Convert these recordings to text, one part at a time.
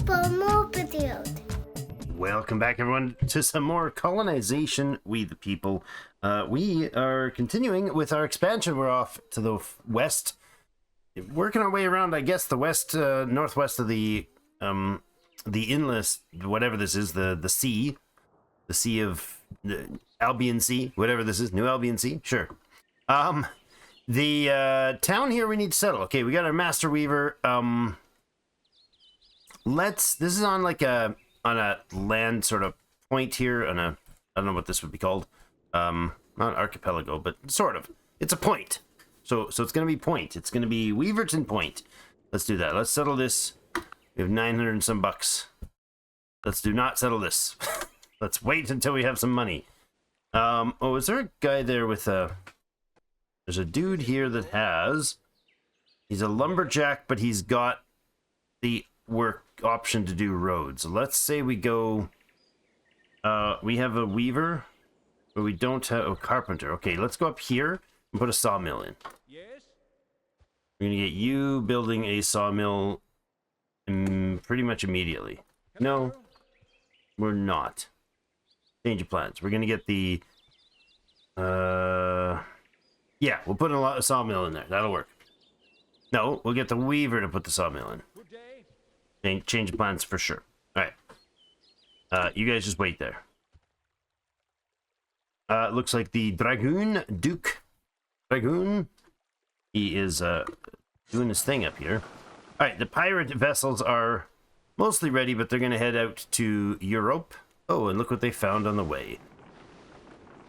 people more video. Welcome back, everyone, to some more colonization, We the People. We are continuing with our expansion. We're off to the west, working our way around, I guess, the west, northwest of the inlet, whatever this is, the sea of the Albion Sea, whatever this is, New Albion Sea, sure. The town here we need to settle. Okay, we got our master weaver. This is on like on a land sort of point here, on a, I don't know what this would be called. Not archipelago, but sort of. It's a point. So it's gonna be point. It's gonna be Weaverton Point. Let's do that. Let's settle this. We have 900 and some bucks. Let's do not settle this. Let's wait until we have some money. Oh, is there a guy there with a... There's a dude here that has... He's a lumberjack, but he's got the work option to do roads. Let's say we go... we have a weaver, but we don't have a carpenter. Okay, let's go up here and put a sawmill in. Yes? We're gonna get you building a sawmill pretty much immediately. No, we're not. Change of plans. We're gonna get the... Yeah, we'll put a sawmill in there. That'll work. No, we'll get the weaver to put the sawmill in. Good day. Change of plans for sure. All right. You guys just wait there. Looks like the Dragoon, he is doing his thing up here. All right, the pirate vessels are mostly ready, but they're going to head out to Europe. Oh, and look what they found on the way.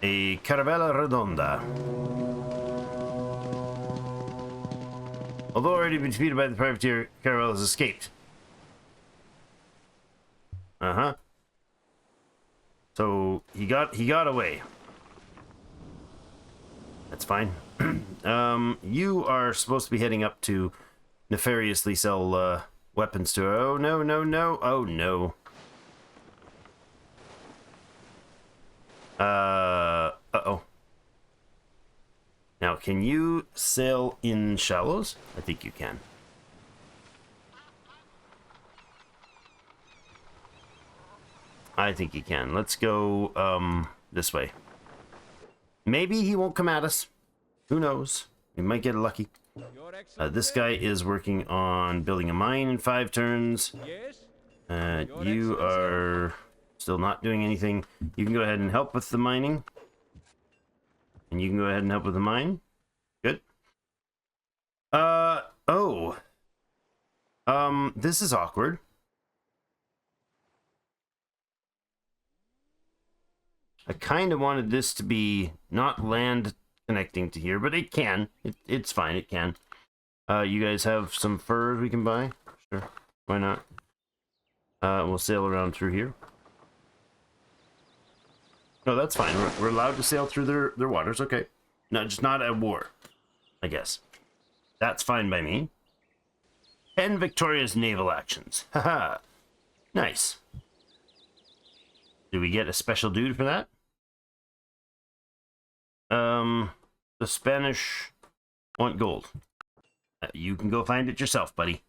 A Caravella Redonda. Although already been defeated by the privateer, Caravella has escaped. Uh-huh. So he got away. That's fine. You are supposed to be heading up to nefariously sell weapons to her. Oh no, no, no. Oh no. Uh-oh. Now, can you sail in shallows? I think you can. I think you can. Let's go this way. Maybe he won't come at us. Who knows? We might get lucky. This guy is working on building a mine in 5 turns. Yes? You are still not doing anything. You can go ahead and help with the mining. And you can go ahead and help with the mine. Good. Oh. This is awkward. I kind of wanted this to be not land connecting to here, but it can. It's fine, it can. You guys have some furs we can buy? Sure, why not? We'll sail around through here. No, that's fine. We're allowed to sail through their waters, okay. No, just not at war, I guess. That's fine by me. 10 victorious naval actions. Haha. Nice. Do we get a special dude for that? The Spanish want gold. You can go find it yourself, buddy.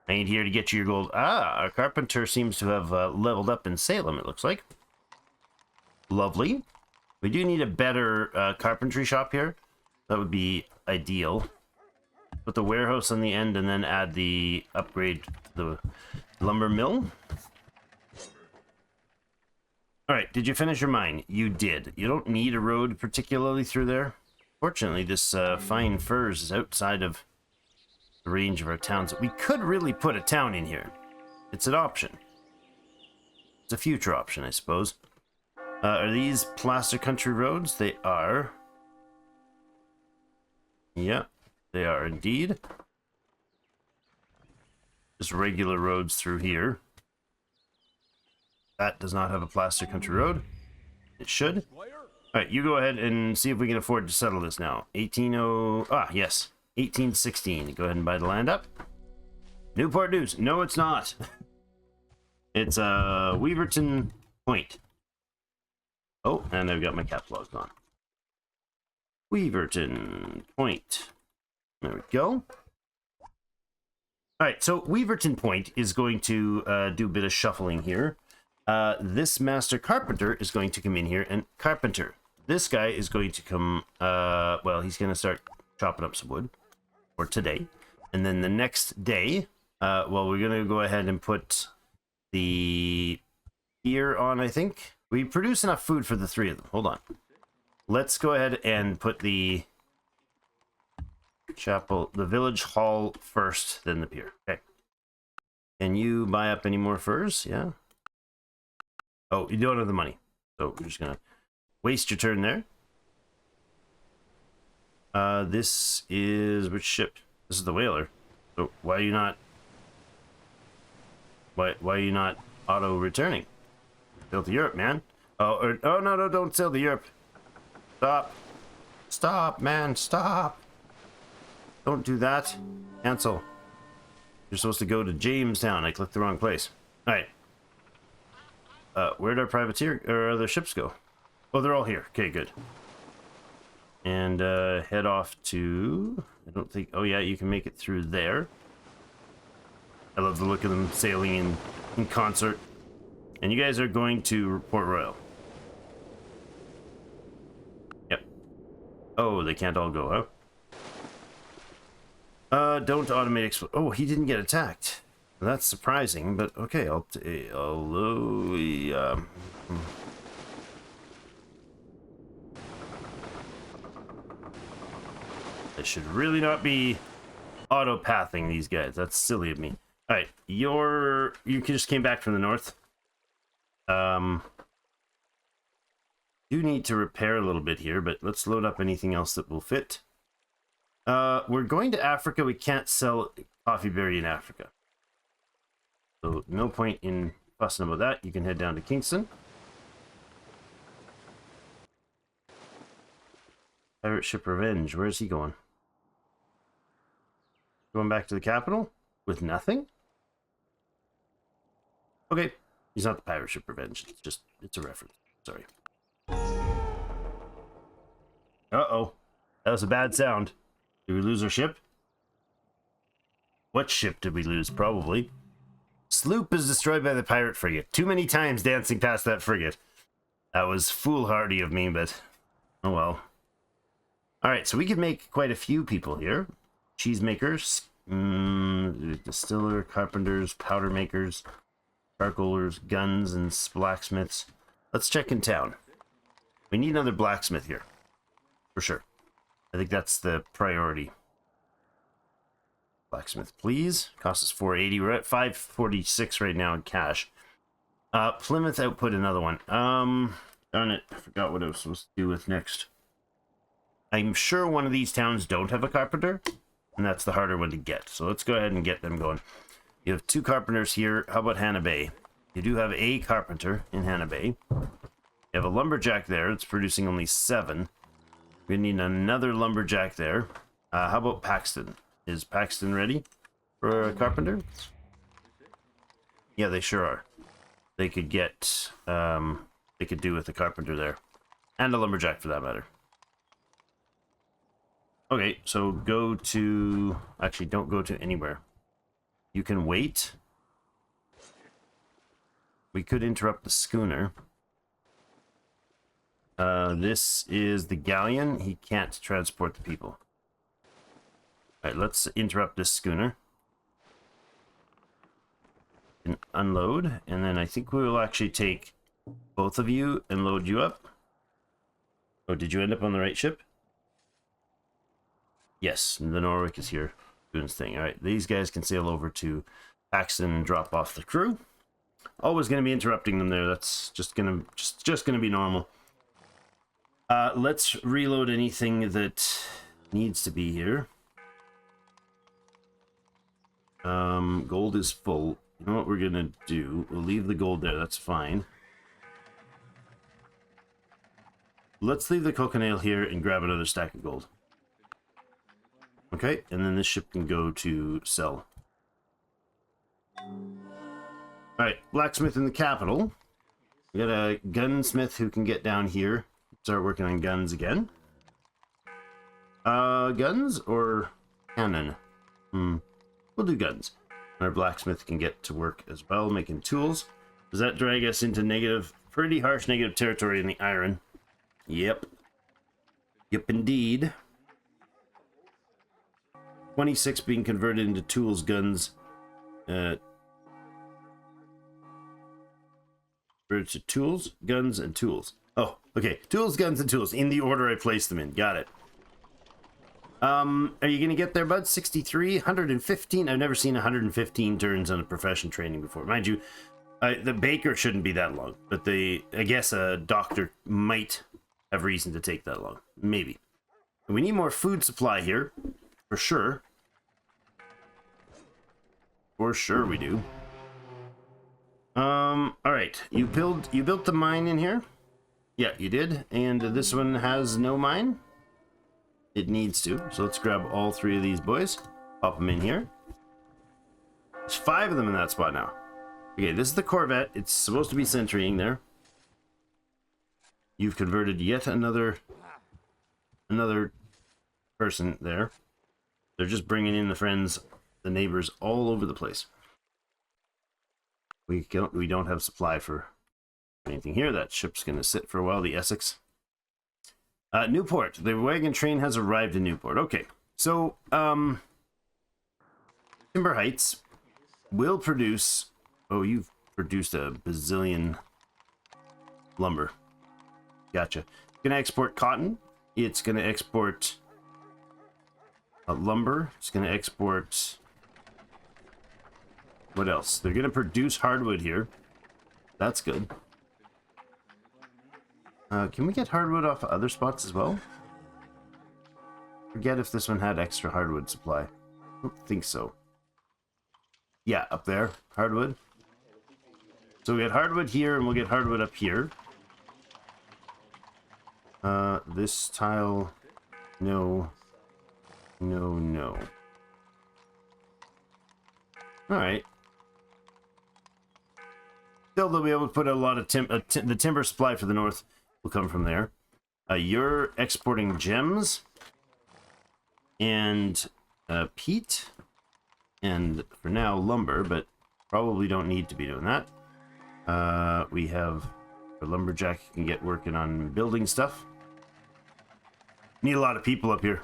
I ain't here to get you your gold. Ah, our carpenter seems to have leveled up in Salem, it looks like. Lovely. We do need a better carpentry shop here. That would be ideal. Put the warehouse on the end and then add the upgrade to the lumber mill. Alright, did you finish your mine? You did. You don't need a road particularly through there. Fortunately, this fine furs is outside of the range of our towns. We could really put a town in here. It's an option. It's a future option, I suppose. Are these plaster country roads? They are. Yeah, they are indeed. Just regular roads through here. That does not have a plaster country road. It should. Alright, you go ahead and see if we can afford to settle this now. 180... Ah, yes. 1816. Go ahead and buy the land up. Newport News. No, it's not. It's Weaverton Point. Oh, and I've got my caps locked on. Weaverton Point. There we go. All right, so Weaverton Point is going to do a bit of shuffling here. This master carpenter is going to come in here and carpenter. This guy is going to come, well, he's going to start chopping up some wood for today. And then the next day, well, we're going to go ahead and put the pier on, I think. We produce enough food for the three of them. Hold on. Let's go ahead and put the chapel, the village hall first, then the pier. Okay. Can you buy up any more furs? Yeah. Oh, you don't have the money. So we're just going to waste your turn there. This is which ship? This is the whaler. So why are you not? Why are you not auto returning? Sail to Europe, man. Oh no, don't sail to Europe. Stop, man, stop. Don't do that. Cancel. You're supposed to go to Jamestown. I clicked the wrong place. All right. Where'd our privateer or other ships go? Oh, they're all here. Okay, good. And head off to, I don't think, oh yeah, you can make it through there. I love the look of them sailing in concert. And you guys are going to Port Royal. Yep. Oh, they can't all go, huh? Don't automate expl- Oh, he didn't get attacked. That's surprising, but okay, I should really not be auto-pathing these guys. That's silly of me. Alright, you just came back from the north. Do need to repair a little bit here, but let's load up anything else that will fit. We're going to Africa. We can't sell coffee berry in Africa. So no point in fussing about that. You can head down to Kingston. Pirate ship Revenge. Where's he going? Going back to the capital? With nothing? Okay. He's not the pirate ship Revenge. It's a reference. Sorry. Uh-oh. That was a bad sound. Did we lose our ship? What ship did we lose? Probably. Sloop is destroyed by the pirate frigate. Too many times dancing past that frigate. That was foolhardy of me, but oh well. Alright, so we could make quite a few people here. Cheesemakers, distiller, carpenters, powder makers, charcoalers, guns, and blacksmiths. Let's check in town. We need another blacksmith here. For sure. I think that's the priority. Blacksmith, please. Cost us 480. We're at 546 right now in cash. Plymouth output another one. Darn it. I forgot what I was supposed to do with next. I'm sure one of these towns don't have a carpenter, and that's the harder one to get. So let's go ahead and get them going. You have 2 carpenters here. How about Hannah Bay? You do have a carpenter in Hannah Bay. You have a lumberjack there. It's producing only 7. We need another lumberjack there. How about Paxton? Is Paxton ready for a carpenter? Yeah, they sure are. They could get, they could do with a carpenter there. And a lumberjack for that matter. Okay, so go to, actually don't go to anywhere. You can wait. We could interrupt the schooner. This is the galleon. He can't transport the people. Alright, let's interrupt this schooner. And unload, and then I think we will actually take both of you and load you up. Oh, did you end up on the right ship? Yes, the Norwick is here doing his thing. Alright, these guys can sail over to Paxton and drop off the crew. Always going to be interrupting them there. That's just gonna be normal. Let's reload anything that needs to be here. Gold is full. You know what we're gonna do? We'll leave the gold there. That's fine. Let's leave the coconut here and grab another stack of gold. Okay, and then this ship can go to sell. Alright, blacksmith in the capital. We got a gunsmith who can get down here. Start working on guns again. Guns or cannon? We'll do guns. Our blacksmith can get to work as well, making tools. Does that drag us into negative, pretty harsh negative territory in the iron? Yep. Yep, indeed. 26 being converted into tools, guns. Converted to tools, guns, and tools. Oh, okay. Tools, guns, and tools in the order I placed them in. Got it. Are you going to get there, bud? 63, 115. I've never seen 115 turns on a profession training before. Mind you, the baker shouldn't be that long, but I guess a doctor might have reason to take that long. Maybe. We need more food supply here, for sure. For sure we do. All right. You built the mine in here? Yeah, you did. And this one has no mine? It needs to. So let's grab all 3 of these boys. Pop them in here. There's 5 of them in that spot now. Okay, this is the Corvette. It's supposed to be sentrying there. You've converted yet another person there. They're just bringing in the friends, the neighbors all over the place. We don't have supply for anything here. That ship's going to sit for a while, the Essex. Newport. The wagon train has arrived in Newport. Okay, so Timber Heights will produce... Oh, you've produced a bazillion lumber. Gotcha. It's going to export cotton. It's going to export lumber. It's going to export... What else? They're going to produce hardwood here. That's good. Can we get hardwood off other spots as well? Forget if this one had extra hardwood supply. I don't think so. Yeah, up there. Hardwood. So we get hardwood here, and we'll get hardwood up here. This tile... No. No, no. Alright. Still, they'll be able to put a lot of the timber supply for the north will come from there. You're exporting gems and peat, and for now lumber, but probably don't need to be doing that. We have a lumberjack who can get working on building stuff. Need a lot of people up here.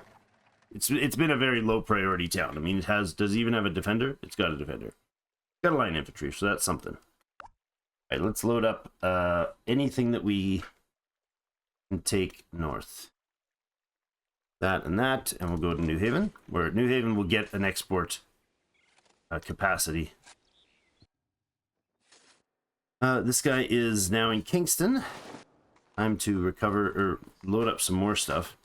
It's been a very low priority town. I mean, does it even have a defender? It's got a defender. Got a line infantry, so that's something. All right, let's load up anything that we can take north. That, and we'll go to New Haven, where New Haven will get an export capacity. This guy is now in Kingston. Time to recover, or load up some more stuff.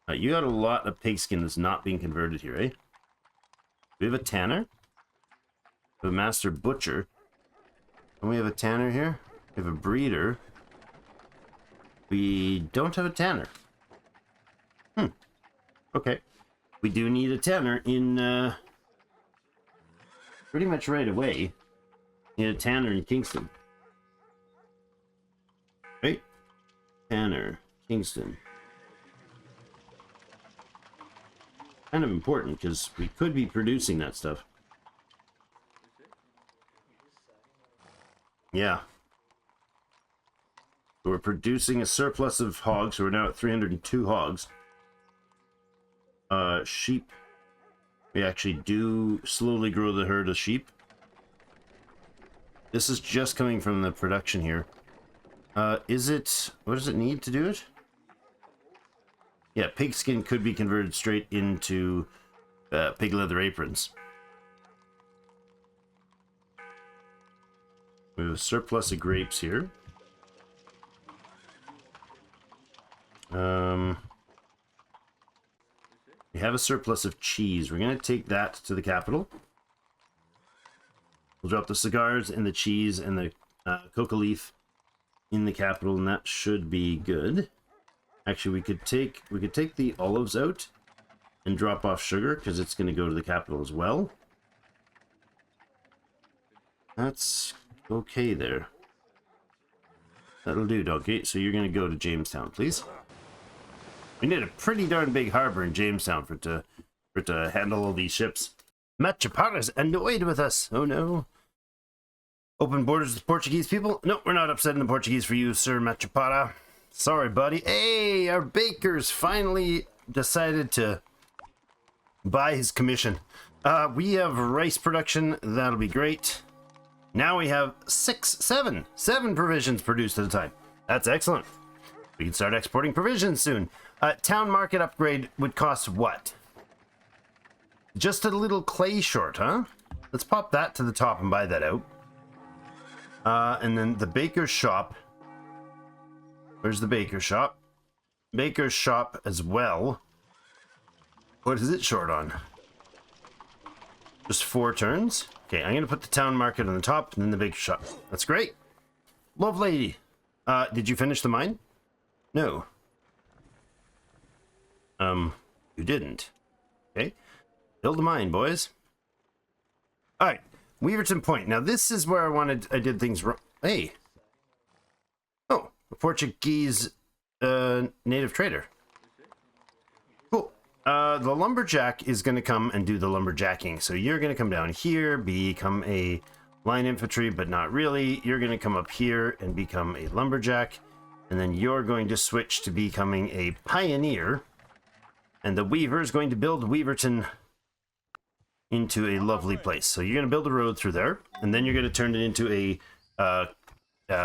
You got a lot of pigskin that's not being converted here, eh? We have a tanner. We have a master butcher. And we have a tanner here. We have a breeder. We don't have a tanner. Okay. We do need a tanner in pretty much right away. Need a tanner in Kingston. Right? Tanner, Kingston. Kind of important because we could be producing that stuff. Yeah. So we're producing a surplus of hogs, so we're now at 302 hogs. Sheep. We actually do slowly grow the herd of sheep. This is just coming from the production here. What does it need to do it? Yeah, pigskin could be converted straight into pig leather aprons. We have a surplus of grapes here. We have a surplus of cheese. We're going to take that to the capital. We'll drop the cigars and the cheese and the coca leaf in the capital, and that should be good. Actually, we could take the olives out and drop off sugar because it's going to go to the capital as well. That's okay there. That'll do, doggy. So you're going to go to Jamestown, please. We need a pretty darn big harbor in Jamestown for it to handle all these ships. Machapara's annoyed with us. Oh no. Open borders with Portuguese people? No, we're not upsetting the Portuguese for you, Sir Machapara. Sorry, buddy. Hey, our baker's finally decided to buy his commission. We have rice production. That'll be great. Now we have seven provisions produced at a time. That's excellent. We can start exporting provisions soon. Town market upgrade would cost what? Just a little clay short, huh? Let's pop that to the top and buy that out. And then the baker's shop. Where's the baker's shop? Baker's shop as well. What is it short on? Just 4 turns? Okay, I'm gonna put the town market on the top and then the baker's shop. That's great. Lovely. Did you finish the mine? No. You didn't. Okay. Build a mine, boys. Alright. Weaverton Point. Now this is where I did things wrong. Hey. Oh, a Portuguese native trader. Cool. The lumberjack is going to come and do the lumberjacking. So you're going to come down here, become a line infantry, but not really. You're going to come up here and become a lumberjack. And then you're going to switch to becoming a pioneer. And the weaver is going to build Weaverton into a lovely place. So you're going to build a road through there, and then you're going to turn it into a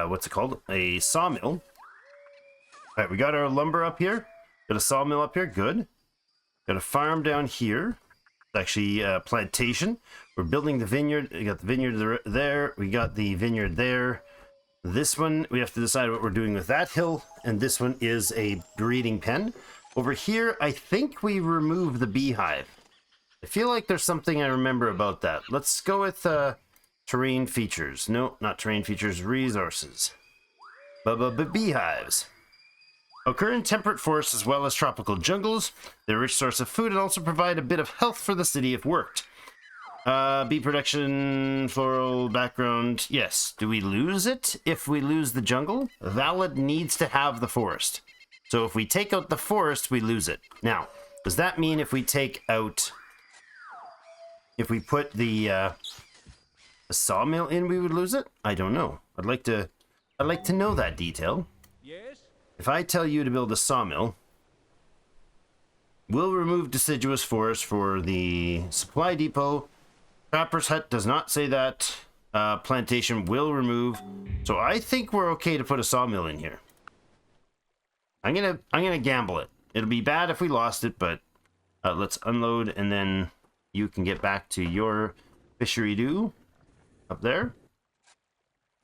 what's it called? A sawmill. All right, we got our lumber up here. Got a sawmill up here. Good. Got a farm down here. It's actually a plantation. We're building the vineyard. We got the vineyard there. We got the vineyard there. This one, we have to decide what we're doing with that hill, and this one is a breeding pen. Over here, I think we remove the beehive. I feel like there's something I remember about that. Let's go with terrain features. No, not terrain features, resources. Beehives. Occur in temperate forests as well as tropical jungles. They're a rich source of food and also provide a bit of health for the city if worked. Bee production, floral background. Yes. Do we lose it if we lose the jungle? Valid needs to have the forest. So if we take out the forest, we lose it. Now, does that mean if we take out... If we put the sawmill in, we would lose it? I don't know. I'd like to know that detail. Yes. If I tell you to build a sawmill, we'll remove deciduous forest for the supply depot. Trapper's hut does not say that. Plantation will remove. So I think we're okay to put a sawmill in here. I'm gonna gamble it. It'll be bad if we lost it, but let's unload and then you can get back to your fishery do up there.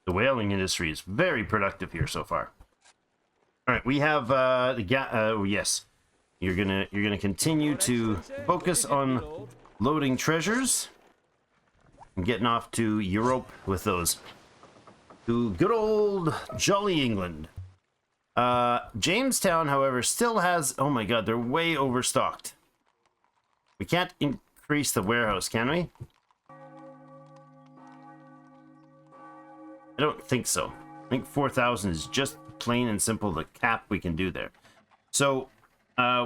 The whaling industry is very productive here so far. All right, we have yes. You're gonna continue to focus on loading treasures and getting off to Europe with those. To good old jolly England. Jamestown, however, still has... Oh my god, they're way overstocked. We can't increase the warehouse, can we? I don't think so. I think 4,000 is just plain and simple the cap we can do there. So,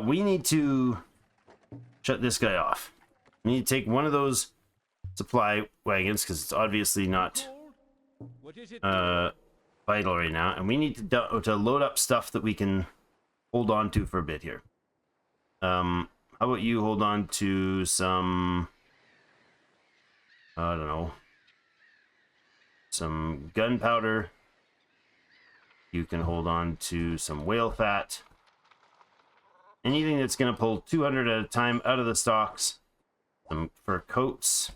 we need to shut this guy off. We need to take one of those supply wagons, because it's obviously not vital right now, and we need to load up stuff that we can hold on to for a bit here. How about you hold on to some, I don't know, some gunpowder. You can hold on to some whale fat. Anything that's going to pull 200 at a time out of the stocks. Some fur coats.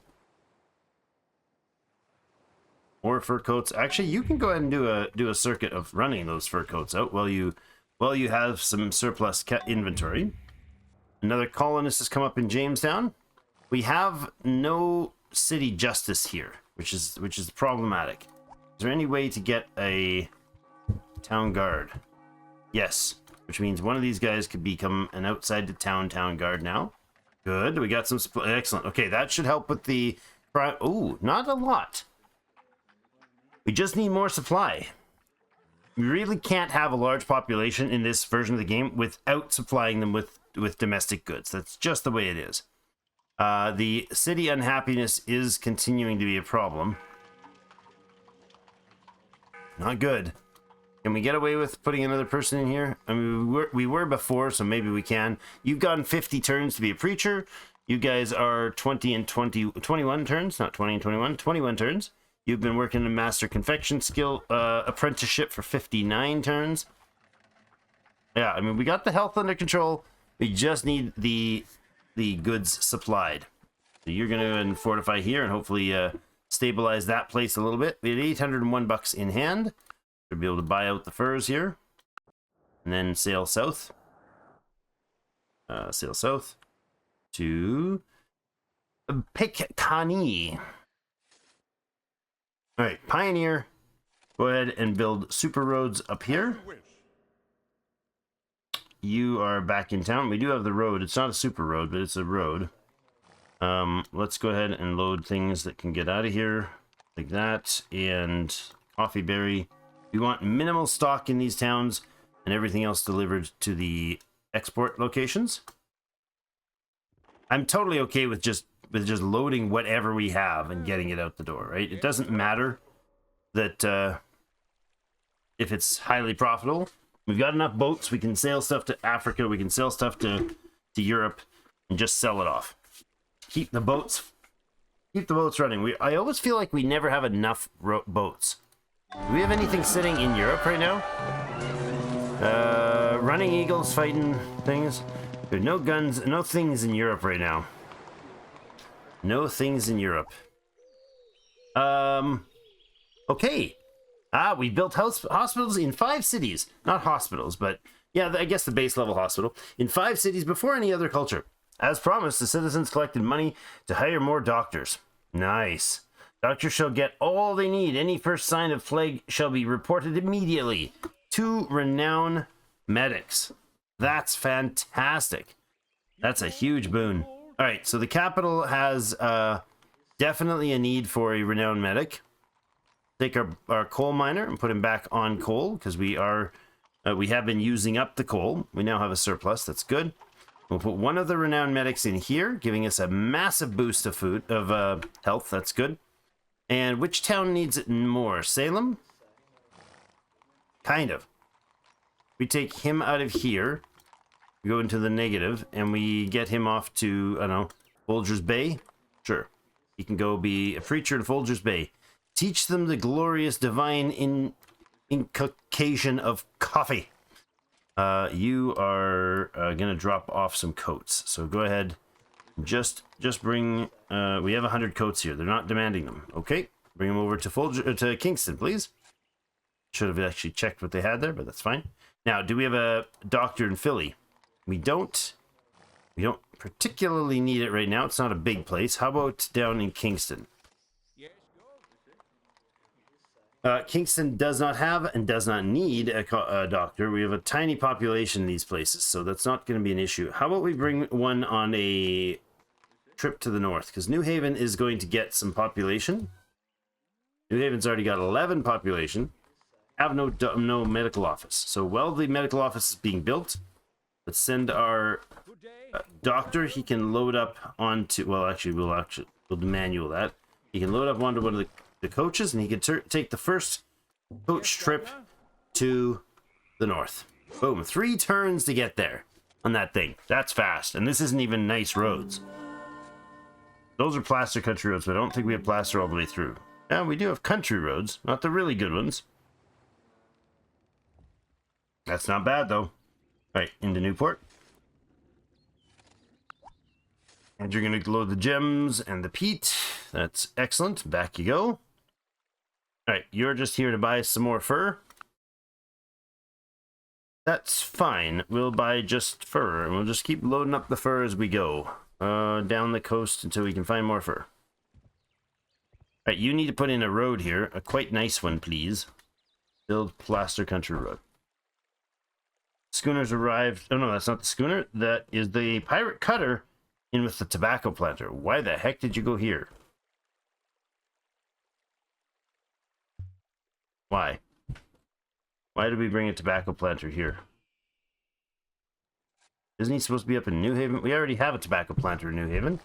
Or fur coats. Actually, you can go ahead and do a circuit of running those fur coats out while you have some surplus inventory. Another colonist has come up in Jamestown. We have no city justice here, which is problematic. Is there any way to get a town guard? Yes, which means one of these guys could become an outside the town guard now. Good, we got some supply. Excellent. Okay, that should help with the crime. Ooh, not a lot. We just need more supply. We really can't have a large population in this version of the game without supplying them with domestic goods. That's just the way it is. The city unhappiness is continuing to be a problem. Not good. Can we get away with putting another person in here? I mean, we were before, so maybe we can. You've gotten 50 turns to be a preacher. You guys are 20 and 21 turns, not 20 and 21 turns. You've been working in master confection skill apprenticeship for 59 turns. Yeah, I mean, we got the health under control. We just need the goods supplied. So you're going to fortify here and hopefully stabilize that place a little bit. We had 801 bucks in hand. We'll be able to buy out the furs here. And then sail south. Sail south to Picani. All right, Pioneer. Go ahead and build super roads up here. You are back in town. We do have the road. It's not a super road, but it's a road. Let's go ahead and load things that can get out of here. Like that. And coffee berry. We want minimal stock in these towns and everything else delivered to the export locations. I'm totally okay with just loading whatever we have and getting it out the door, right? It doesn't matter that if it's highly profitable. We've got enough boats. We can sail stuff to Africa. We can sell stuff to Europe and just sell it off. Keep the boats running. I always feel like we never have enough boats. Do we have anything sitting in Europe right now? Running eagles fighting things. There's no guns, no things in Europe right now. No things in Europe. Okay. We built hospitals in 5 cities. Not hospitals, but yeah, I guess the base level hospital. In 5 cities before any other culture. As promised, the citizens collected money to hire more doctors. Nice. Doctors shall get all they need. Any first sign of plague shall be reported immediately. 2 renowned medics. That's fantastic. That's a huge boon. All right, so the capital has definitely a need for a renowned medic. Take our coal miner and put him back on coal because we have been using up the coal. We now have a surplus. That's good. We'll put one of the renowned medics in here, giving us a massive boost of health. That's good. And which town needs it more? Salem? Kind of. We take him out of here. We go into the negative, and we get him off to, I don't know, Folgers Bay? Sure. He can go be a preacher in Folgers Bay. Teach them the glorious divine inculcation of coffee. You are going to drop off some coats. So go ahead. Just bring... we have 100 coats here. They're not demanding them. Okay. Bring them over to Kingston, please. Should have actually checked what they had there, but that's fine. Now, do we have a doctor in Philly? We don't particularly need it right now. It's not a big place. How about down in Kingston? Kingston does not have and does not need a doctor. We have a tiny population in these places, so that's not going to be an issue. How about we bring one on a trip to the north? Because New Haven is going to get some population. New Haven's already got 11 population. Have no medical office. So while the medical office is being built, let's send our doctor. He can load up onto... Well, actually, we'll manual that. He can load up onto one of the coaches, and he can take the first coach trip to the north. Boom. 3 turns to get there on that thing. That's fast. And this isn't even nice roads. Those are plaster country roads, but I don't think we have plaster all the way through. Yeah, we do have country roads, not the really good ones. That's not bad, though. All right, into Newport. And you're going to load the gems and the peat. That's excellent. Back you go. All right, you're just here to buy some more fur. That's fine. We'll buy just fur, and we'll just keep loading up the fur as we go. Down the coast until we can find more fur. All right, you need to put in a road here. A quite nice one, please. Build plaster country road. Schooners arrived. Oh, no, that's not the schooner. That is the pirate cutter in with the tobacco planter. Why the heck did you go here? Why? Why did we bring a tobacco planter here? Isn't he supposed to be up in New Haven? We already have a tobacco planter in New Haven.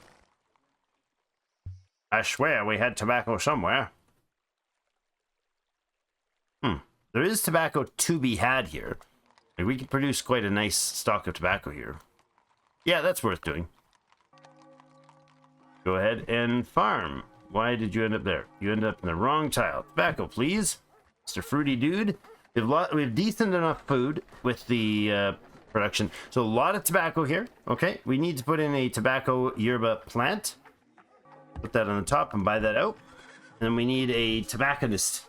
I swear we had tobacco somewhere. There is tobacco to be had here. Like, we can produce quite a nice stock of tobacco here. Yeah, that's worth doing. Go ahead and farm. Why did you end up there? You ended up in the wrong tile. Tobacco, please. Mr. Fruity Dude. We have decent enough food with the production. So a lot of tobacco here. Okay, we need to put in a tobacco yerba plant. Put that on the top and buy that out. And then we need a tobacconist.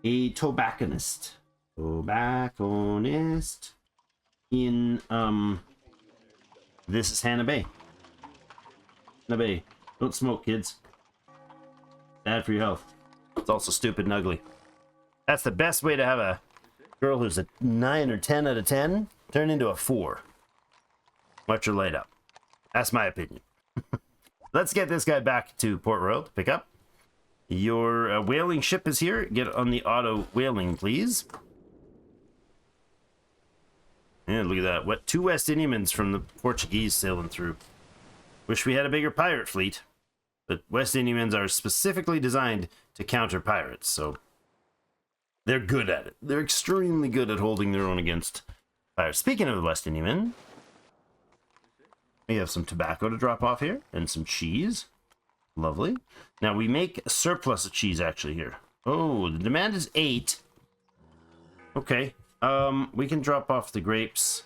A tobacconist. Tobacconist. In, this is Hannah Bay. Hannah Bay. Don't smoke, kids. Bad for your health. It's also stupid and ugly. That's the best way to have a girl who's a 9 or 10 out of 10 turn into a 4. Watch her light up. That's my opinion. Let's get this guy back to Port Royal to pick up. Your whaling ship is here. Get on the auto whaling, please. Yeah, look at that. What, 2 West Indiamans from the Portuguese sailing through. Wish we had a bigger pirate fleet. But West Indiamans are specifically designed to counter pirates, so they're good at it. They're extremely good at holding their own against pirates. Speaking of the West Indiamen, we have some tobacco to drop off here and some cheese. Lovely. Now we make a surplus of cheese actually here. Oh, the demand is 8. Okay. We can drop off the grapes,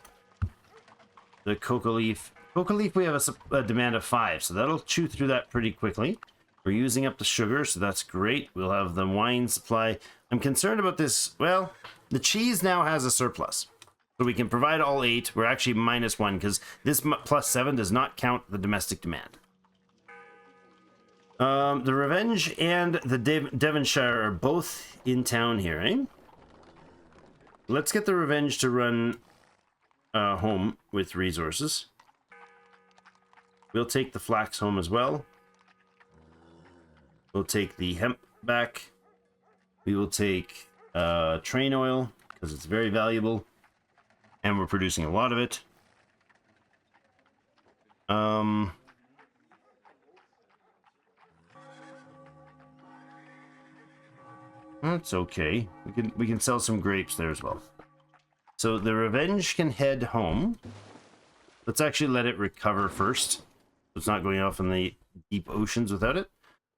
the cocoa leaf. Cocoa leaf, we have a demand of 5, so that'll chew through that pretty quickly. We're using up the sugar, so that's great. We'll have the wine supply. I'm concerned about this. Well, the cheese now has a surplus, so we can provide all 8. We're actually -1 because this +7 does not count the domestic demand. The Revenge and the Devonshire are both in town here, eh? Let's get the Revenge to run home with resources. We'll take the flax home as well. We'll take the hemp back. We will take train oil because it's very valuable. And we're producing a lot of it. That's okay. We can sell some grapes there as well. So the Revenge can head home. Let's actually let it recover first. It's not going off in the deep oceans without it.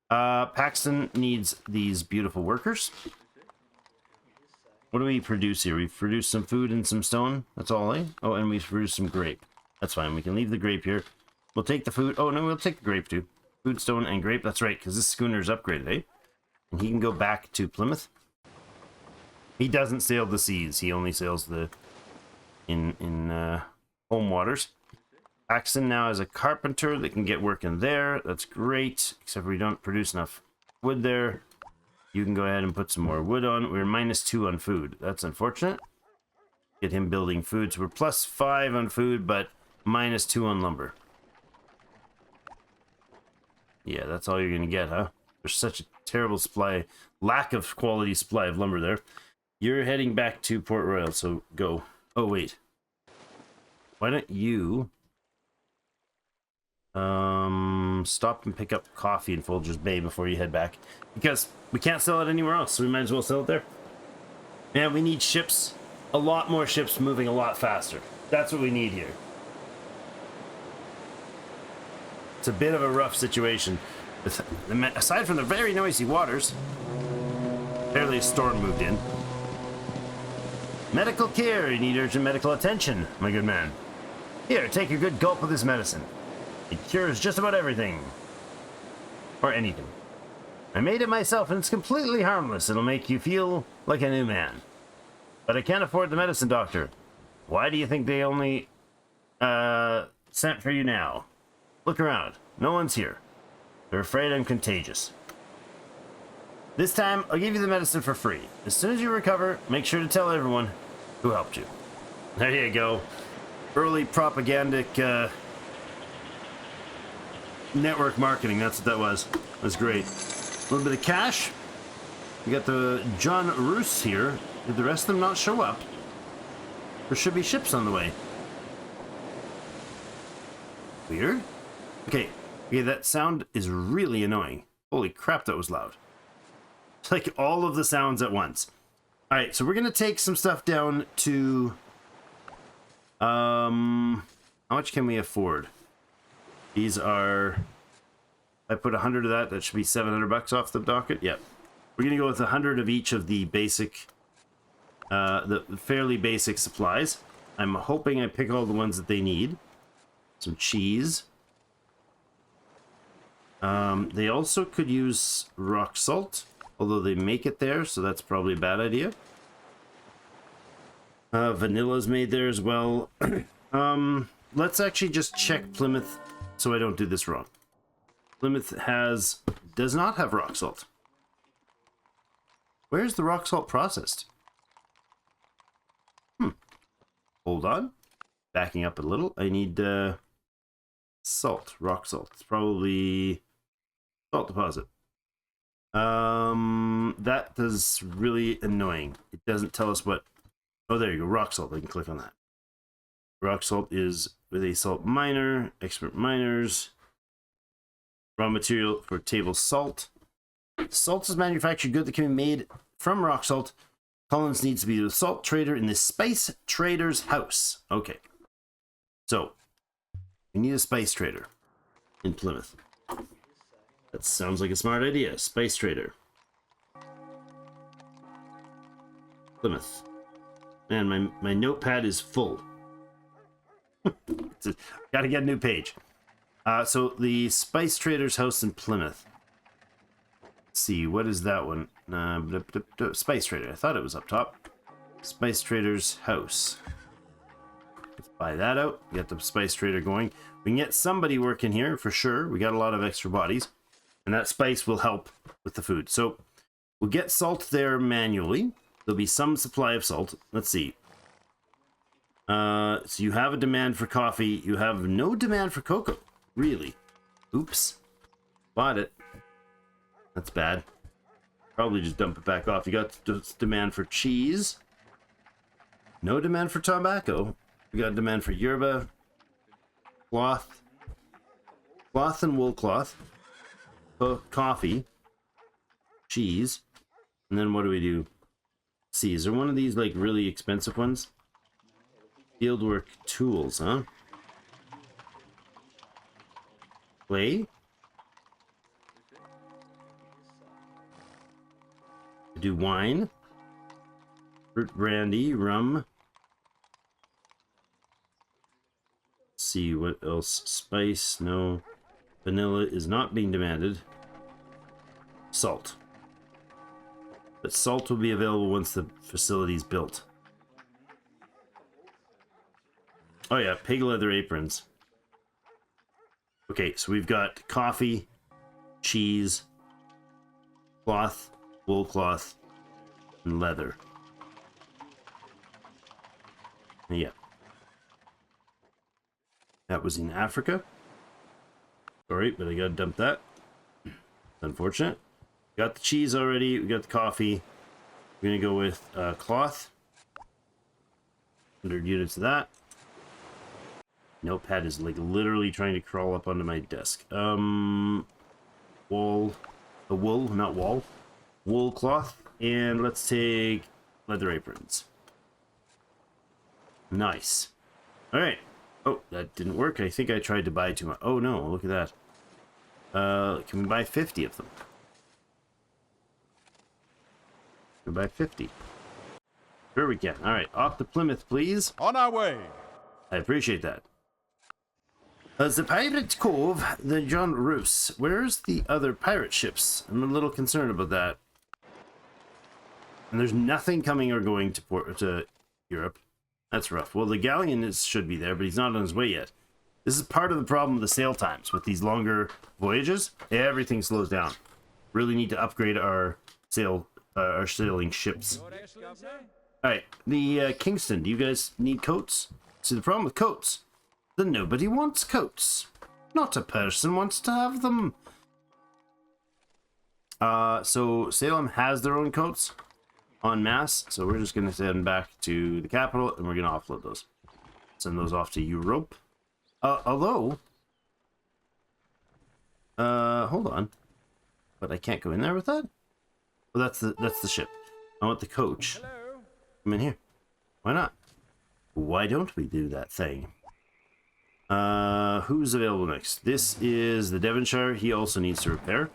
Paxton needs these beautiful workers. What do we produce here? We've produced some food and some stone. That's all, eh? Oh, and we've produced some grape. That's fine. We can leave the grape here. We'll take the food. Oh, no, we'll take the grape too. Food, stone, and grape. That's right, because this schooner is upgraded, eh? And he can go back to Plymouth. He doesn't sail the seas. He only sails the in home waters. Paxton now is a carpenter that can get working there. That's great, except we don't produce enough wood there. You can go ahead and put some more wood on. We're -2 on food. That's unfortunate. Get him building food. So we're +5 on food, but -2 on lumber. Yeah, that's all you're going to get, huh? There's such a terrible supply, lack of quality supply of lumber there. You're heading back to Port Royal, so go. Oh, wait. Why don't you stop and pick up coffee in Folgers Bay before you head back? Because we can't sell it anywhere else, so we might as well sell it there. Man, we need ships. A lot more ships moving a lot faster. That's what we need here. It's a bit of a rough situation. Aside from the very noisy waters, apparently a storm moved in. Medical care. You need urgent medical attention, my good man. Here, take a good gulp of this medicine. It cures just about everything. Or anything. I made it myself and it's completely harmless. It'll make you feel like a new man. But I can't afford the medicine, doctor. Why do you think they only sent for you now? Look around. No one's here. They're afraid I'm contagious. This time, I'll give you the medicine for free. As soon as you recover, make sure to tell everyone who helped you. There you go. Early propagandic network marketing. That's what that was. That's great. A little bit of cash. We got the John Roos here. Did the rest of them not show up? There should be ships on the way. Weird. Okay, Okay, that sound is really annoying. Holy crap, that was loud. It's like all of the sounds at once. All right, so we're gonna take some stuff down to how much can we afford? These are, I put 100 of that, that should be 700 bucks off the docket. Yep. We're gonna go with 100 of each of the basic the fairly basic supplies. I'm hoping I pick all the ones that they need. Some cheese. They also could use rock salt, although they make it there, so that's probably a bad idea. Vanilla's made there as well. Let's actually just check Plymouth so I don't do this wrong. Plymouth does not have rock salt. Where's the rock salt processed? Hold on. Backing up a little. I need salt, rock salt. It's probably salt deposit. That is really annoying. It doesn't tell us what. Oh, there you go. Rock salt. I can click on that. Rock salt is with a salt miner, expert miners. Raw material for table salt. Salt is manufactured good that can be made from rock salt. Collins needs to be the salt trader in the spice trader's house. Okay. So, we need a spice trader in Plymouth. That sounds like a smart idea. Spice trader. Plymouth. Man, my notepad is full. Gotta get a new page. So the spice trader's house in Plymouth. Let's see, what is that one? Spice trader. I thought it was up top. Spice trader's house. Let's buy that out. Get the spice trader going. We can get somebody working here for sure. We got a lot of extra bodies, and that spice will help with the food. So we'll get salt there manually. There'll be some supply of salt. Let's see. So you have a demand for coffee. You have no demand for cocoa. Really? Oops. Bought it. That's bad. Probably just dump it back off. You got demand for cheese. No demand for tobacco. We got demand for yerba, cloth and wool cloth, coffee, cheese, and then what do we do? See, is there one of these like really expensive ones? Fieldwork tools, huh? Clay? Do wine, fruit brandy, rum. Let's see what else. Spice, no. Vanilla is not being demanded. Salt. But salt will be available once the facility is built. Oh yeah, pig leather aprons. Okay, so we've got coffee, cheese, cloth, wool cloth, and leather. Yeah. That was in Africa. Sorry, but I gotta dump that. Unfortunate. Got the cheese already. We got the coffee. We're gonna go with cloth. 100 units of that. Notepad is like literally trying to crawl up onto my desk. Wool, not wall. Wool cloth, and let's take leather aprons. Nice. All right. Oh, that didn't work. I think I tried to buy too much. Oh no, look at that. Can we buy 50 of them? Can we buy 50? Sure we can. All right, off to Plymouth, please. On our way. I appreciate that. The Pirate Cove, the John Roos. Where's the other pirate ships? I'm a little concerned about that. And there's nothing coming or going to Europe. That's rough. Well, the galleon should be there, but he's not on his way yet. This is part of the problem of the sail times. With these longer voyages, everything slows down. Really need to upgrade our sailing ships. Alright, the Kingston, do you guys need coats? See, the problem with coats, that nobody wants coats. Not a person wants to have them. So Salem has their own coats en masse, so we're just going to send back to the capital, and we're going to offload those. Send those off to Europe. Although, Hold on. But I can't go in there with that? Well, that's the ship. I want the coach. Hello. Come in here. Why not? Why don't we do that thing? Who's available next? This is the Devonshire. He also needs to repair.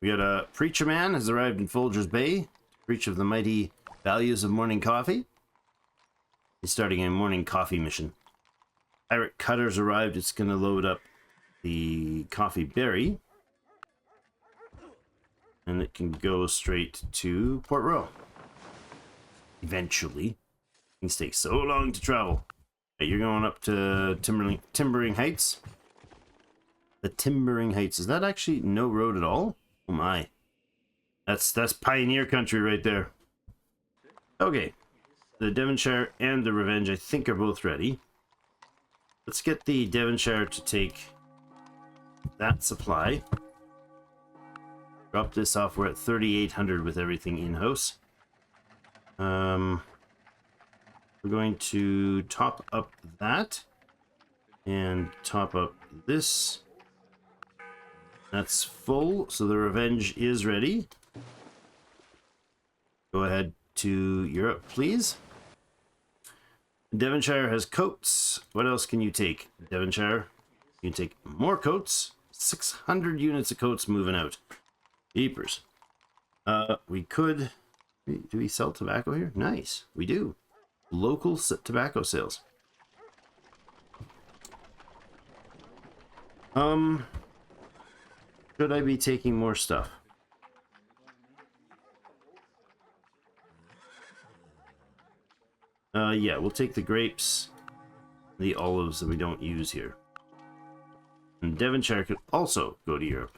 We got a preacher man has arrived in Folger's Bay to preach of the mighty values of morning coffee. He's starting a morning coffee mission. Pirate cutter's arrived. It's going to load up the coffee berry. And it can go straight to Port Royal. Eventually. Things take so long to travel. Right, you're going up to Timbering Heights. The Timbering Heights. Is that actually no road at all? Oh my. That's pioneer country right there. Okay. The Devonshire and the Revenge, I think, are both ready. Let's get the Devonshire to take that supply. Drop this off. We're at 3,800 with everything in-house. We're going to top up that and top up this. That's full, so the Revenge is ready. Go ahead to Europe, please. Devonshire has coats. What else can you take? Devonshire, you can take more coats. 600 units of coats moving out. Jeepers. We could... Do we sell tobacco here? Nice. We do. Local tobacco sales. Should I be taking more stuff? Yeah, we'll take the grapes, the olives that we don't use here. And Devonshire could also go to Europe.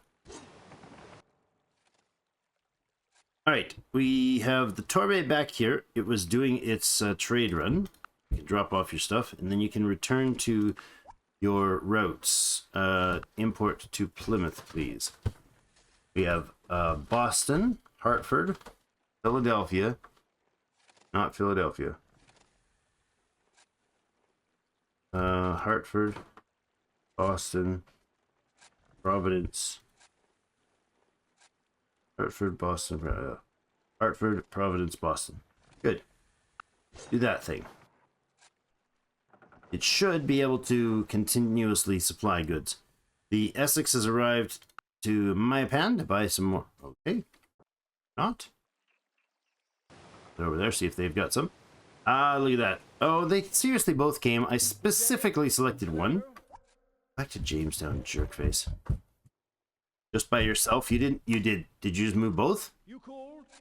Alright, we have the Torbay back here. It was doing its trade run. You can drop off your stuff, and then you can return to your routes. Import to Plymouth, please. We have Boston, Hartford, Philadelphia. Not Philadelphia. Hartford, Boston, Providence. Hartford, Boston, Hartford, Providence, Boston. Good. Do that thing. It should be able to continuously supply goods. The Essex has arrived to Maipan to buy some more. Okay. Not. Go over there, see if they've got some. Ah, look at that. Oh, they seriously both came. I specifically selected one. Back to Jamestown, jerkface. Just by yourself? You did. Did you just move both?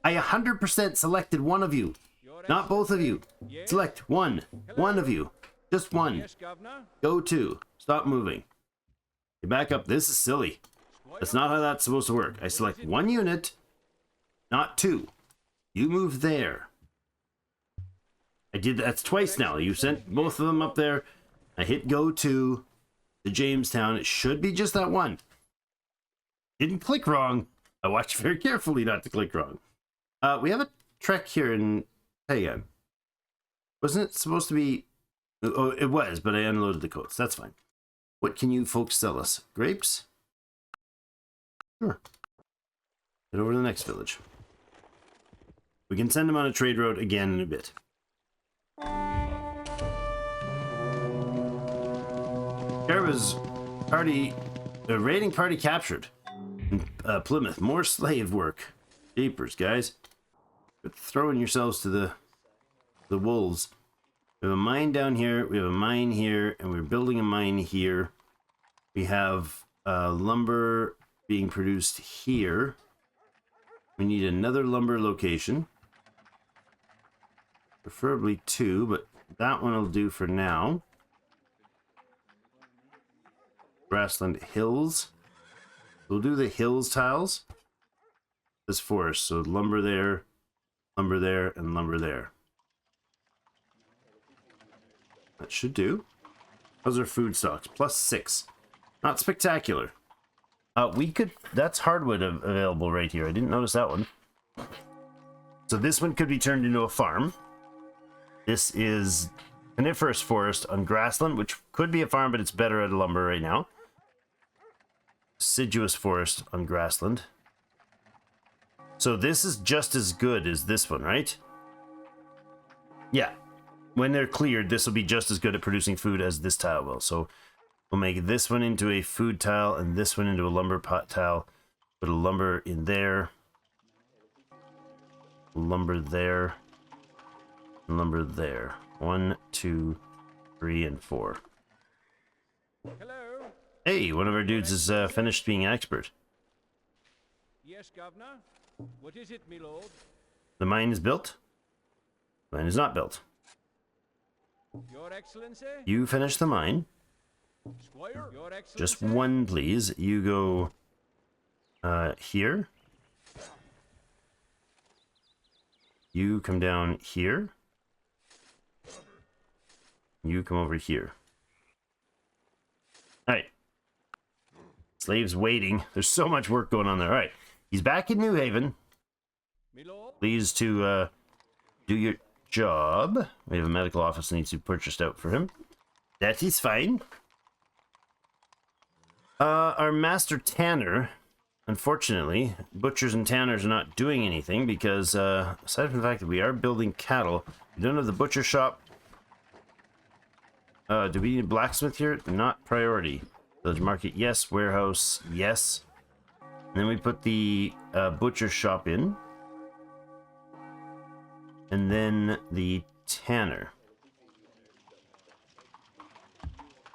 I 100% selected one of you. Not both of you. Select one. One of you. Just one. Yes, Governor. Go to. Stop moving. You back up. This is silly. That's not how that's supposed to work. I select one unit, not two. You move there. I did that twice now. You sent both of them up there. I hit go to the Jamestown. It should be just that one. Didn't click wrong. I watched very carefully not to click wrong. We have a trek here in Pagan. Wasn't it supposed to be... Oh, it was, but I unloaded the coats. That's fine. What can you folks sell us? Grapes? Sure. Head over to the next village. We can send them on a trade route again in a bit. Carva's party... The raiding party captured. In, Plymouth. More slave work. Jeepers, guys. Quit throwing yourselves to the wolves. We have a mine down here. We have a mine here. And we're building a mine here. We have lumber being produced here. We need another lumber location. Preferably two, but that one will do for now. Grassland Hills. We'll do the hills tiles. This forest, so lumber there, and lumber there. That should do. Those are food stocks. +6. Not spectacular. We could... That's hardwood available right here. I didn't notice that one. So this one could be turned into a farm. This is coniferous forest on grassland, which could be a farm, but it's better at lumber right now. deciduous forest on grassland. So this is just as good as this one, right? Yeah. When they're cleared, this will be just as good at producing food as this tile will. So we'll make this one into a food tile and this one into a lumber pot tile. Put a lumber in there. Lumber there. Lumber there. 1, 2, 3, and 4. Hello. Hey, one of our dudes is finished being an expert. Yes, Governor. What is it, my lord? The mine is built. The mine is not built. Your Excellency? You finish the mine. Squire? Your Excellency? Just one, please. You go here. You come down here. You come over here. Alright. Slaves waiting. There's so much work going on there. Alright. He's back in New Haven. My lord? Please to do your job. We have a medical office that needs to be purchased out for him. That is fine. Our master tanner, unfortunately, butchers and tanners are not doing anything because, aside from the fact that we are building cattle, we don't have the butcher shop. Do we need a blacksmith here? Not priority. Village market, yes. Warehouse, yes. And then we put the butcher shop in. And then the tanner.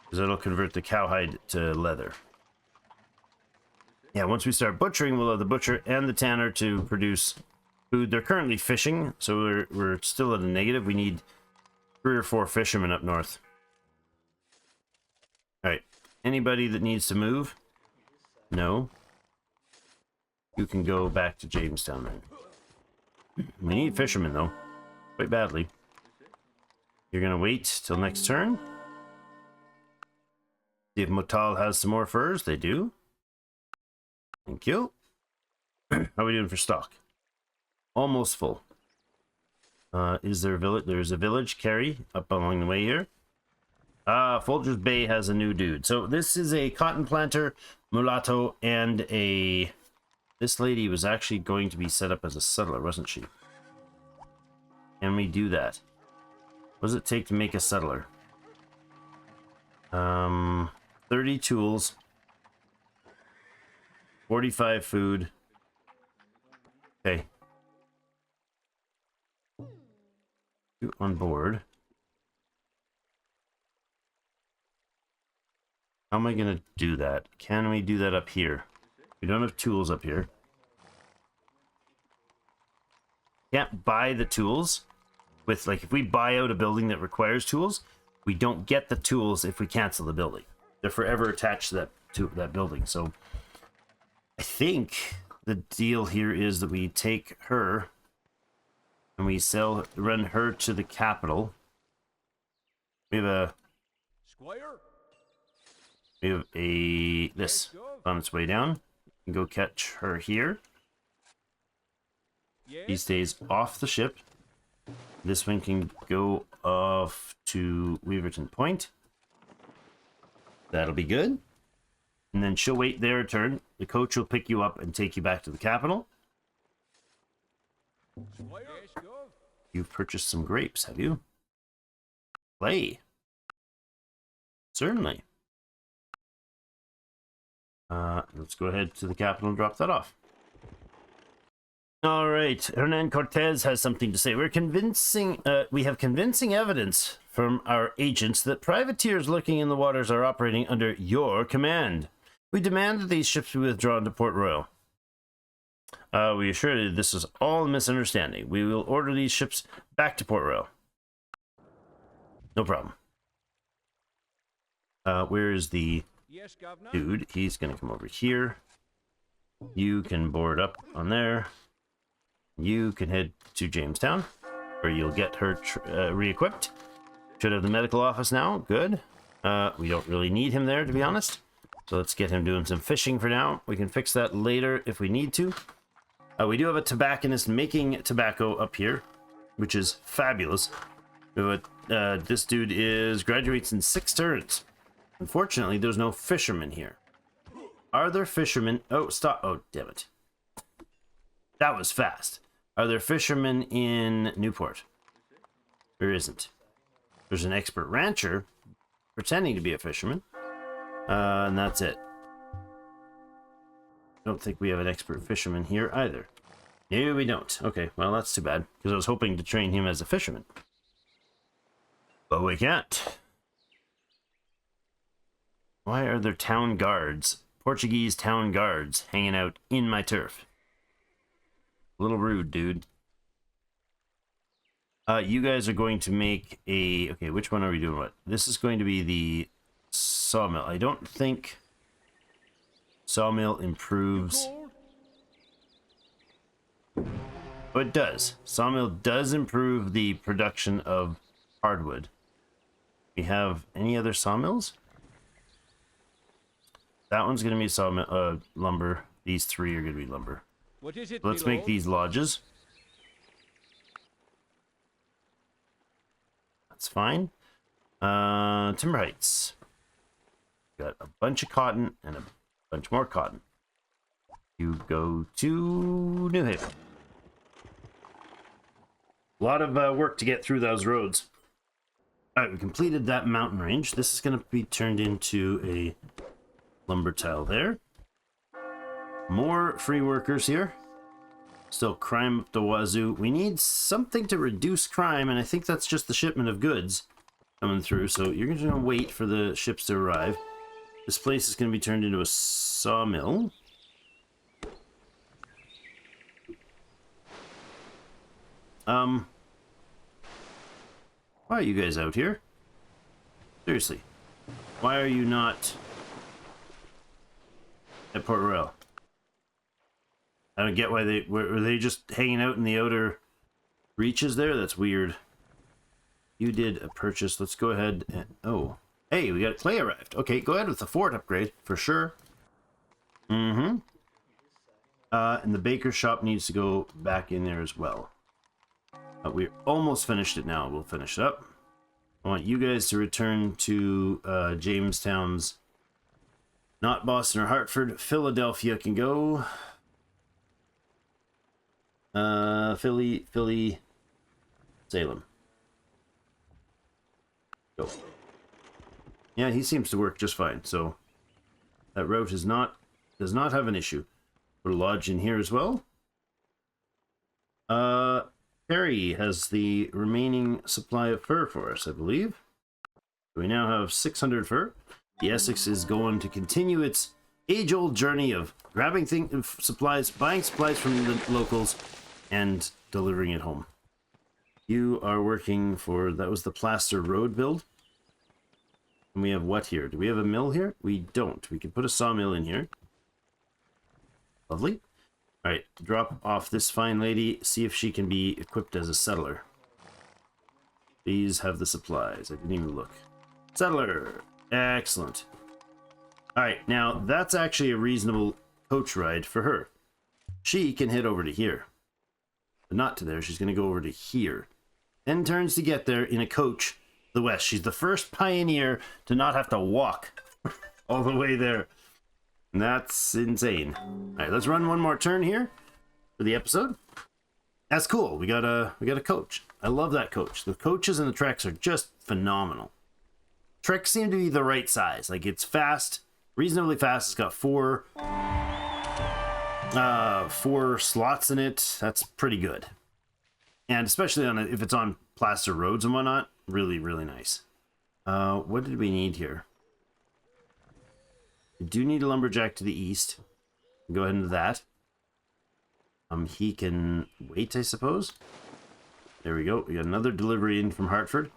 Because it'll convert the cowhide to leather. Yeah, once we start butchering, we'll have the butcher and the tanner to produce food. They're currently fishing, so we're still at a negative. We need 3 or 4 fishermen up north. Alright. Anybody that needs to move? No. You can go back to Jamestown then. We need fishermen though. Quite badly. You're gonna wait till next turn. See if Motal has some more furs. They do. Thank you. How are we doing for stock? Almost full. Is there a village? There's a village carry up along the way here. Folgers Bay has a new dude. So this is a cotton planter, mulatto, and a... This lady was actually going to be set up as a settler, wasn't she? Can we do that? What does it take to make a settler? 30 tools. 45 food. Okay. You on board. How am I going to do that? Can we do that up here? We don't have tools up here. Can't buy the tools. With, like, if we buy out a building that requires tools, we don't get the tools if we cancel the building. They're forever attached to that building. So I think the deal here is that we take her and we run her to the capital. We have this on its way down. We can go catch her here. He stays off the ship. This one can go off to Weaverton Point. That'll be good. And then she'll wait their turn. The coach will pick you up and take you back to the capital. You've purchased some grapes, have you? Play. Certainly. Let's go ahead to the capital and drop that off. All right, Hernan Cortez has something to say. We have convincing evidence from our agents that privateers lurking in the waters are operating under your command. We demand that these ships be withdrawn to Port Royal. We assure you this is all a misunderstanding. We will order these ships back to Port Royal. No problem. Where is the dude? He's going to come over here. You can board up on there. You can head to Jamestown, where you'll get her re-equipped. Should have the medical office now. Good. We don't really need him there, to be honest. So let's get him doing some fishing for now. We can fix that later if we need to. We do have a tobacconist making tobacco up here, which is fabulous. This dude graduates in 6 turns. Unfortunately, there's no fisherman here. Are there fishermen? Oh, stop. Oh, damn it. That was fast. Are there fishermen in Newport? There isn't. There's an expert rancher pretending to be a fisherman. And that's it. Don't think we have an expert fisherman here either. No, we don't. Okay, well, that's too bad, because I was hoping to train him as a fisherman. But we can't. Why are there town guards, Portuguese town guards, hanging out in my turf? A little rude, dude. You guys are going to make a... Okay, which one are we doing what? This is going to be the sawmill. I don't think sawmill improves... Oh, it does. Sawmill does improve the production of hardwood. We have any other sawmills? That one's going to be sawmill, lumber. These three are going to be lumber. What is it, Let's make these lodges. That's fine. Timber Heights. Got a bunch of cotton and a bunch more cotton. You go to New Haven. A lot of work to get through those roads. Alright, we completed that mountain range. This is going to be turned into a lumber tile there. More free workers here. Still crime up the wazoo. We need something to reduce crime, and I think that's just the shipment of goods coming through. So you're going to wait for the ships to arrive. This place is going to be turned into a sawmill. Why are you guys out here? Seriously. Why are you not at Port Royal? I don't get why were they just hanging out in the outer reaches there? That's weird. You did a purchase. Let's go ahead and... Oh. Hey, we got clay arrived. Okay, go ahead with the fort upgrade, for sure. Mm-hmm. And the baker's shop needs to go back in there as well. We're almost finished it now. We'll finish it up. I want you guys to return to Jamestown's... Not Boston or Hartford. Philadelphia can go. Philly, Salem. Go. Yeah, he seems to work just fine. So that route does not have an issue. Put a lodge in here as well. Perry has the remaining supply of fur for us, I believe. We now have 600 fur. The Essex is going to continue its age-old journey of grabbing supplies, buying supplies from the locals, and delivering it home. You are working for... That was the plaster road build. And we have what here? Do we have a mill here? We don't. We can put a sawmill in here. Lovely. Alright, drop off this fine lady. See if she can be equipped as a settler. These have the supplies. I didn't even look. Settler! Excellent. Alright, now that's actually a reasonable coach ride for her. She can head over to here. But not to there. She's going to go over to here. 10 turns to get there in a coach to the west. She's the first pioneer to not have to walk all the way there. And that's insane. Alright, let's run one more turn here for the episode. That's cool. We got a coach. I love that coach. The coaches and the treks are just phenomenal. Treks seem to be the right size. Like, it's fast, reasonably fast. It's got four slots in it. That's pretty good. And especially if it's on plaster roads and whatnot, really, really nice. What did we need here? We do need a lumberjack to the east. Go ahead into that. He can wait, I suppose. There we go. We got another delivery in from Hartford.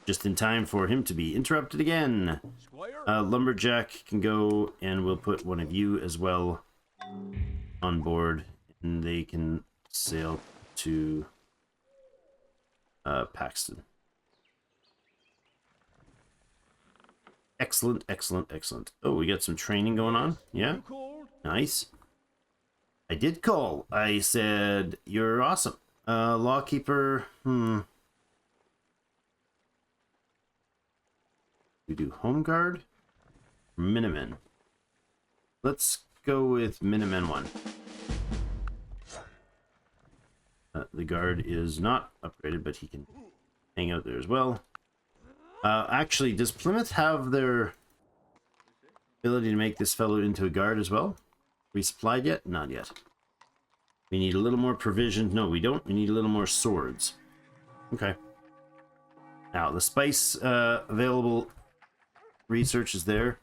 Just in time for him to be interrupted again. Lumberjack can go, and we'll put one of you as well on board. And they can sail to Paxton. Excellent, excellent, excellent. Oh, we got some training going on. Yeah, nice. I did call. I said, you're awesome. Lawkeeper, We do home guard, Miniman. Let's go with Minutemen 1. The guard is not upgraded, but he can hang out there as well. Actually, does Plymouth have their ability to make this fellow into a guard as well? Resupplied yet? Not yet. We need a little more provision. No, we don't. We need a little more swords. Okay. Now, the spice available research is there.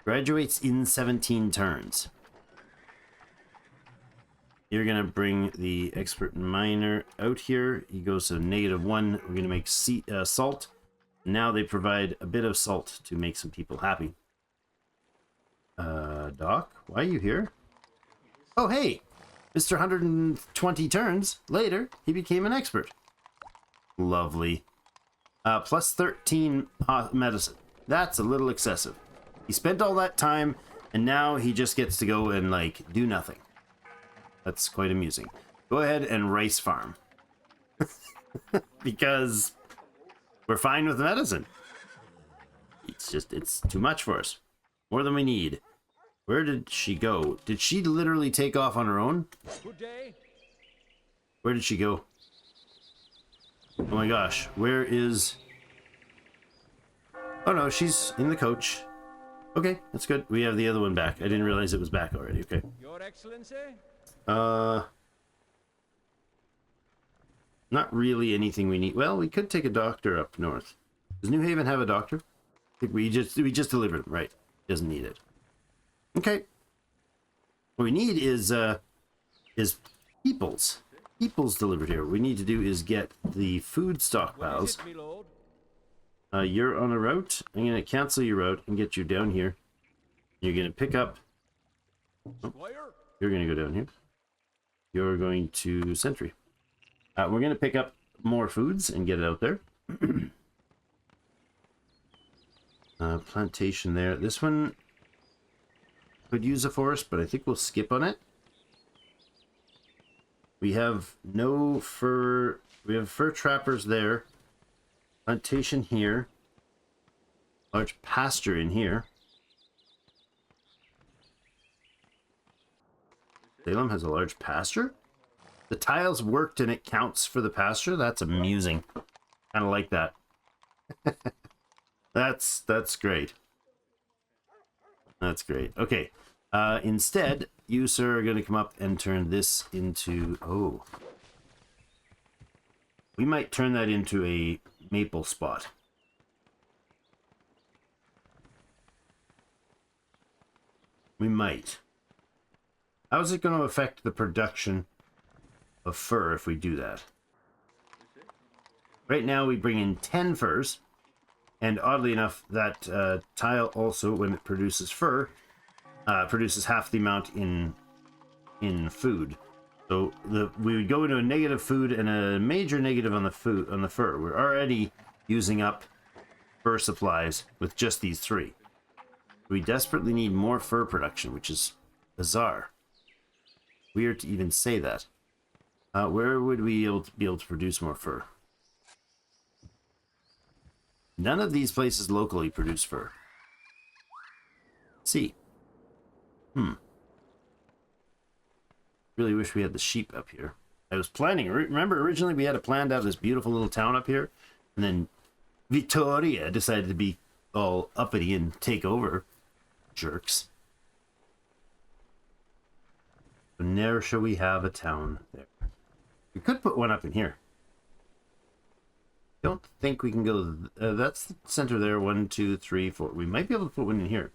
Graduates in 17 turns. You're going to bring the expert miner out here. He goes to -1. We're going to make salt. Now they provide a bit of salt to make some people happy. Doc, why are you here? Oh, hey! Mr. 120 turns later, he became an expert. Lovely. Plus 13 medicine. That's a little excessive. He spent all that time, and now he just gets to go and, like, do nothing. That's quite amusing. Go ahead and rice farm. Because we're fine with the medicine. It's too much for us. More than we need. Where did she go? Did she literally take off on her own? Good day. Where did she go? Oh my gosh, where is... Oh no, she's in the coach. Okay, that's good. We have the other one back. I didn't realize it was back already. Okay. Your Excellency? Not really anything we need. Well, we could take a doctor up north. Does New Haven have a doctor? I think we just delivered him, right? Doesn't need it. Okay. What we need is peoples. Peoples delivered here. What we need to do is get the food stockpiles. What is it, my lord? You're on a route. I'm going to cancel your route and get you down here. You're going to pick up... Squire? You're going to go down here. You're going to Sentry. We're going to pick up more foods and get it out there. Plantation there. This one could use a forest, but I think we'll skip on it. We have no fur... We have fur trappers there. Plantation here. Large pasture in here. Salem has a large pasture? The tiles worked and it counts for the pasture? That's amusing. Kind of like that. That's great. That's great. Okay. Instead, you, sir, are going to come up and turn this into... Oh. We might turn that into a maple spot. We might. How is it going to affect the production of fur if we do that? Right now we bring in 10 furs, and oddly enough, that tile also, when it produces fur, produces half the amount in food. So we would go into a negative food and a major negative on the fur. We're already using up fur supplies with just these 3. We desperately need more fur production, which is bizarre. Weird to even say that. Where would we be able to produce more fur? None of these places locally produce fur. Let's see. Really wish we had the sheep up here. I was planning, remember originally we had a plan to have this beautiful little town up here, and then Vittoria decided to be all uppity and take over. Jerks. So never shall we have a town there. We could put one up in here. Don't think we can go... that's the center there. 1, 2, 3, 4. We might be able to put one in here.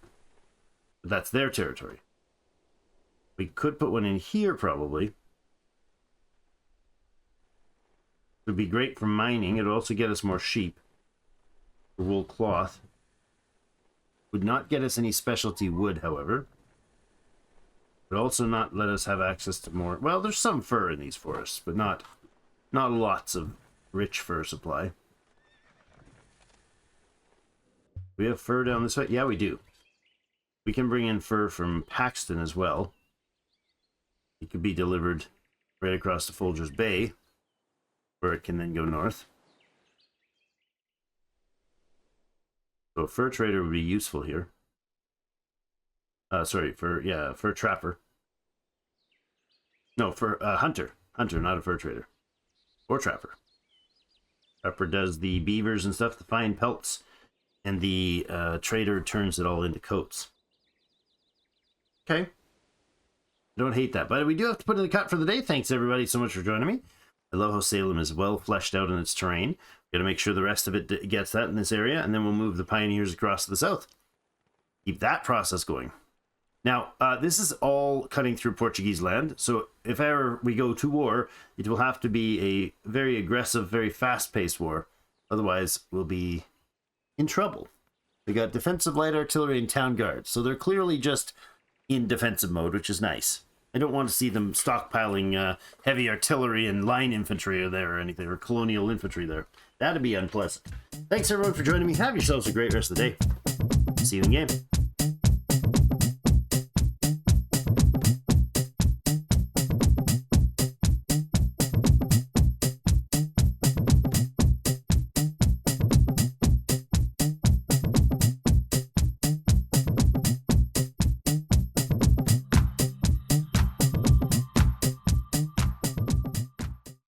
But that's their territory. We could put one in here, probably. It would be great for mining. It would also get us more sheep. Wool cloth. Would not get us any specialty wood, however. Would also not let us have access to more... Well, there's some fur in these forests, but not lots of rich fur supply. We have fur down this way? Yeah, we do. We can bring in fur from Paxton as well. It could be delivered right across to Folgers Bay, where it can then go north. So a fur trader would be useful here. Sorry, for a trapper. No, for a hunter. Hunter, not a fur trader. Or trapper. Trapper does the beavers and stuff, the fine pelts, and the trader turns it all into coats. Okay. Don't hate that, but we do have to put in the cut for the day. Thanks everybody so much for joining me. I love how Salem is well fleshed out in its terrain. Got to make sure the rest of it gets that in this area, and then we'll move the pioneers across to the south. Keep that process going. Now, this is all cutting through Portuguese land, so if ever we go to war, it will have to be a very aggressive, very fast-paced war. Otherwise, we'll be in trouble. They got defensive light artillery and town guards, so they're clearly just in defensive mode, which is nice. I don't want to see them stockpiling heavy artillery and line infantry there or anything, or colonial infantry there. That'd be unpleasant. Thanks everyone for joining me. Have yourselves a great rest of the day. See you in the game.